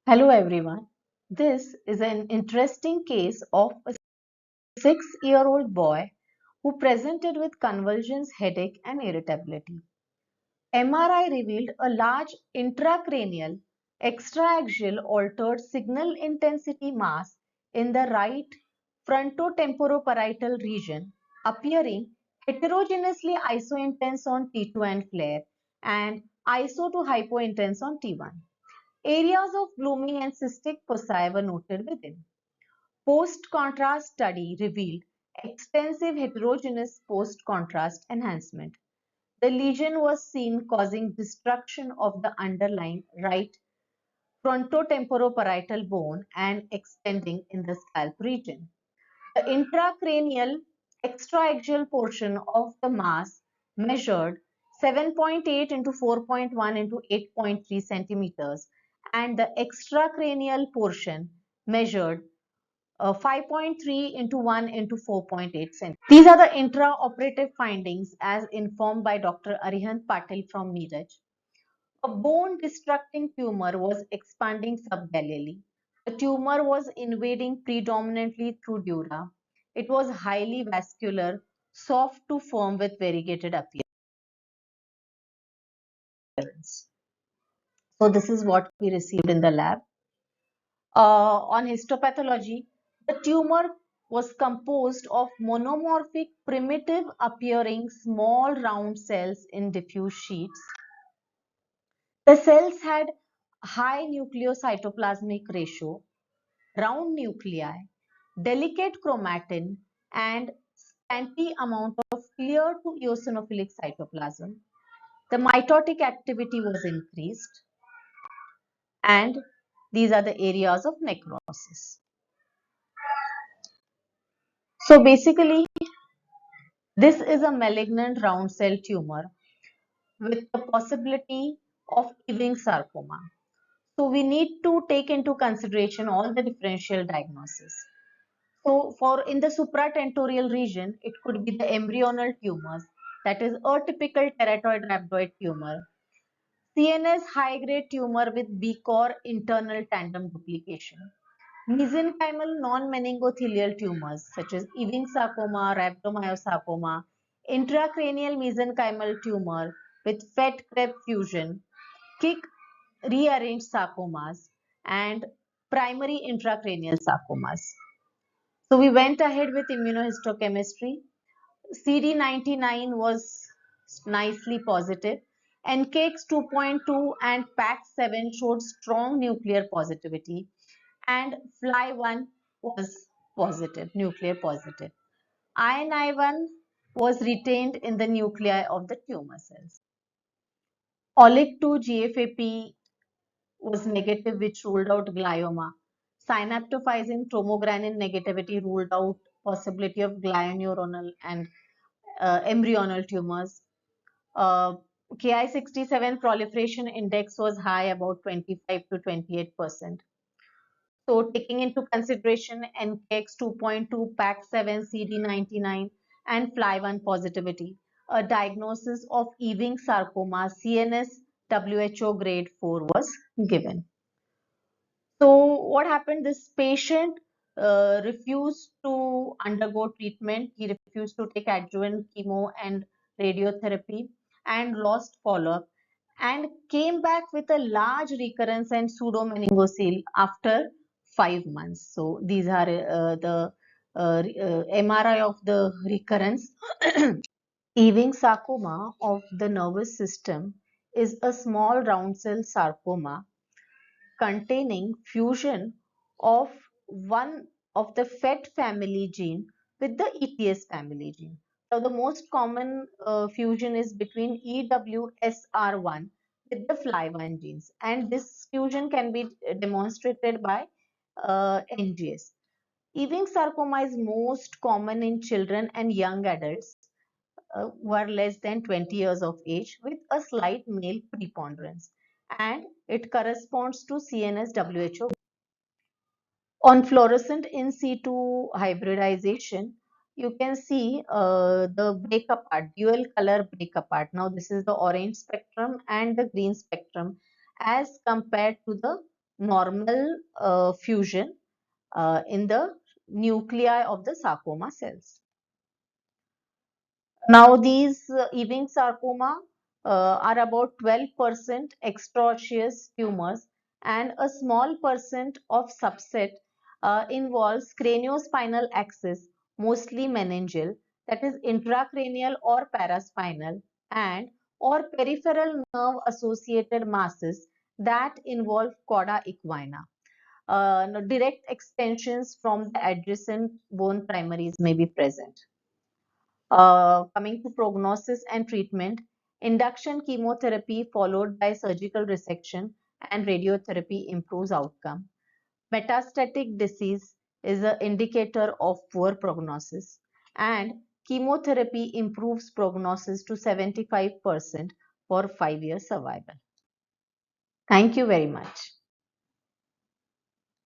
Hello everyone. This is an interesting case of a 6-year-old boy who presented with convulsions, headache, and irritability. MRI revealed a large intracranial extraaxial altered signal intensity mass in the right fronto-temporo-parietal region, appearing heterogeneously isointense on T2 and flare and iso to hypointense on T1. Areas of blooming and cystic foci were noted within. Post-contrast study revealed extensive heterogeneous post-contrast enhancement. The lesion was seen causing destruction of the underlying right frontotemporal bone and extending in the scalp region. The intracranial extraaxial portion of the mass measured 7.8 into 4.1 into 8.3 centimeters and the extracranial portion measured 5.3 into 1 into 4.8 centimeters. These are the intraoperative findings as informed by Dr. Arihant Patil from Meerut. A bone-destructing tumor was expanding subgallally. The tumor was invading predominantly through dura. It was highly vascular, soft to firm with variegated appearance. So this is what we received in the lab. On histopathology, the tumor was composed of monomorphic primitive appearing small round cells in diffuse sheets. The cells had high nucleocytoplasmic ratio, round nuclei, delicate chromatin, and scanty amount of clear to eosinophilic cytoplasm. The mitotic activity was increased, and these are the areas of necrosis. So basically, this is a malignant round cell tumor with the possibility of Ewing sarcoma. So we need to take into consideration all the differential diagnosis. So for in the supratentorial region, it could be the embryonal tumors, that is atypical teratoid rhabdoid tumor, CNS high-grade tumor with BCOR internal tandem duplication, mesenchymal non-meningothelial tumors such as Ewing sarcoma, rhabdomyosarcoma, intracranial mesenchymal tumor with FET-CREB fusion, KIC rearranged sarcomas, and primary intracranial sarcomas. So we went ahead with immunohistochemistry. CD99 was nicely positive. NKX 2.2 and PAX7 showed strong nuclear positivity, and FLY1 was positive, nuclear positive. INI1 was retained in the nuclei of the tumor cells. OLIC2 GFAP was negative, which ruled out glioma. Synaptophysin tomogranin negativity ruled out possibility of glioneuronal and embryonal tumors. Ki67 proliferation index was high, about 25 to 28%. So taking into consideration NKX 2.2, PAX7, CD99, and FLY1 positivity, a diagnosis of Ewing sarcoma CNS WHO grade 4 was given. So what happened? This patient refused to undergo treatment. He refused to take adjuvant chemo and radiotherapy and lost follow-up and came back with a large recurrence and pseudomeningocele after 5 months. So these are the MRI of the recurrence. Ewing sarcoma of the nervous system is a small round cell sarcoma containing fusion of one of the FET family gene with the ETS family gene. So the most common fusion is between EWSR1 with the FLY1 genes, and this fusion can be demonstrated by NGS. Ewing sarcoma is most common in children and young adults who are less than 20 years of age with a slight male preponderance, and it corresponds to CNS WHO. On fluorescent in situ hybridization, you can see the break apart, dual color break apart. Now this is the orange spectrum and the green spectrum as compared to the normal fusion in the nuclei of the sarcoma cells. Now, these Ewing sarcoma are about 12% extraosseous tumors, and a small percent of subset involves craniospinal axis, mostly meningeal, that is intracranial or paraspinal, and or peripheral nerve associated masses that involve cauda equina. Direct extensions from the adjacent bone primaries may be present. Coming to prognosis and treatment, induction chemotherapy followed by surgical resection and radiotherapy improves outcome. Metastatic disease is an indicator of poor prognosis, and chemotherapy improves prognosis to 75% for 5-year survival. Thank you very much.